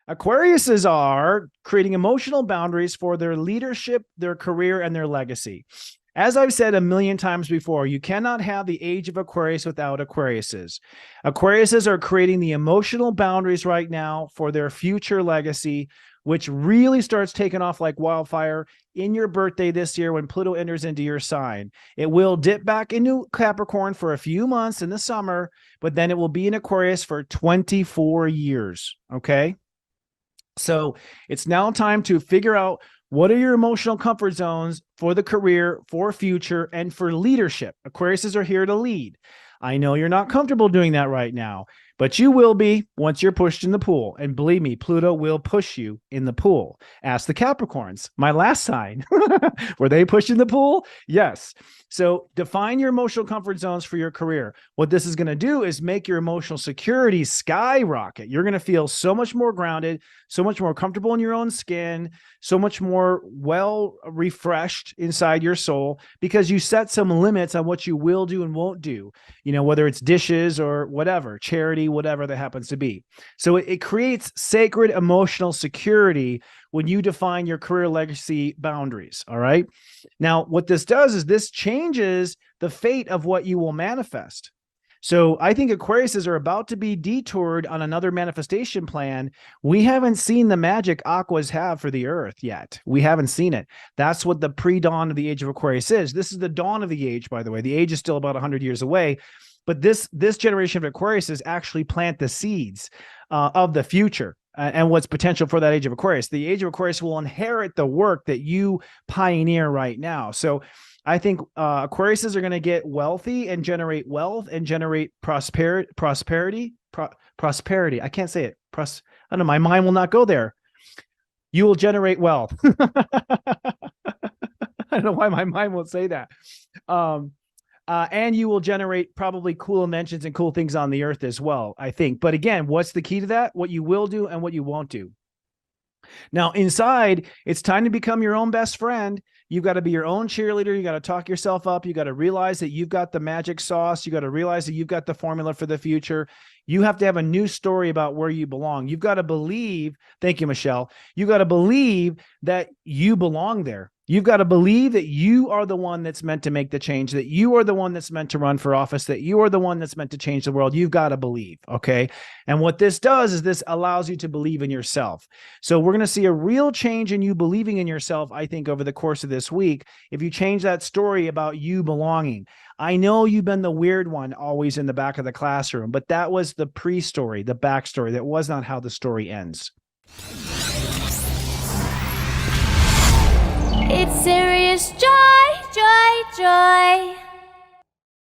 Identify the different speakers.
Speaker 1: Aquariuses are creating emotional boundaries for their leadership, their career, and their legacy. As I've said a million times before, you cannot have the age of Aquarius without Aquariuses. Aquariuses are creating the emotional boundaries right now for their future legacy, which really starts taking off like wildfire in your birthday this year when Pluto enters into your sign. It will dip back into Capricorn for a few months in the summer, but then it will be in Aquarius for 24 years. Okay. So it's now time to figure out what are your emotional comfort zones for the career, for future, and for leadership. Aquariuses are here to lead. I know you're not comfortable doing that right now, but you will be once you're pushed in the pool. And believe me, Pluto will push you in the pool. Ask the Capricorns, my last sign. Were they pushed in the pool? Yes. So define your emotional comfort zones for your career. What this is going to do is make your emotional security skyrocket. You're going to feel so much more grounded, so much more comfortable in your own skin, so much more well refreshed inside your soul because you set some limits on what you will do and won't do, whether it's dishes or whatever, charity, whatever that happens to be. So it creates sacred emotional security when you define your career legacy boundaries. All right. Now, what this does is this changes the fate of what you will manifest. So I think Aquariuses are about to be detoured on another manifestation plan. We haven't seen the magic Aquas have for the earth yet. We haven't seen it. That's what the pre-dawn of the age of Aquarius is. This is the dawn of the age, by the way. The age is still about 100 years away. But this generation of Aquariuses actually plant the seeds of the future and what's potential for that age of Aquarius. The age of Aquarius will inherit the work that you pioneer right now. So I think Aquariuses are going to get wealthy and generate wealth and generate prosperity. I can't say it. I don't know. My mind will not go there. You will generate wealth. I don't know why my mind won't say that. And you will generate probably cool inventions and cool things on the earth as well, I think. But again, what's the key to that? What you will do and what you won't do. Now, inside, it's time to become your own best friend. You've got to be your own cheerleader. You got to talk yourself up. You got to realize that you've got the magic sauce. You got to realize that you've got the formula for the future. You have to have a new story about where you belong. You've got to believe, thank you, Michelle. You got to believe that you belong there. You've got to believe that you are the one that's meant to make the change, that you are the one that's meant to run for office, that you are the one that's meant to change the world. You've got to believe, okay? And what this does is this allows you to believe in yourself. So we're going to see a real change in you believing in yourself, I think, over the course of this week, if you change that story about you belonging. I know you've been the weird one always in the back of the classroom, but that was the pre-story, the backstory. That was not how the story ends.
Speaker 2: It's serious joy, joy, joy.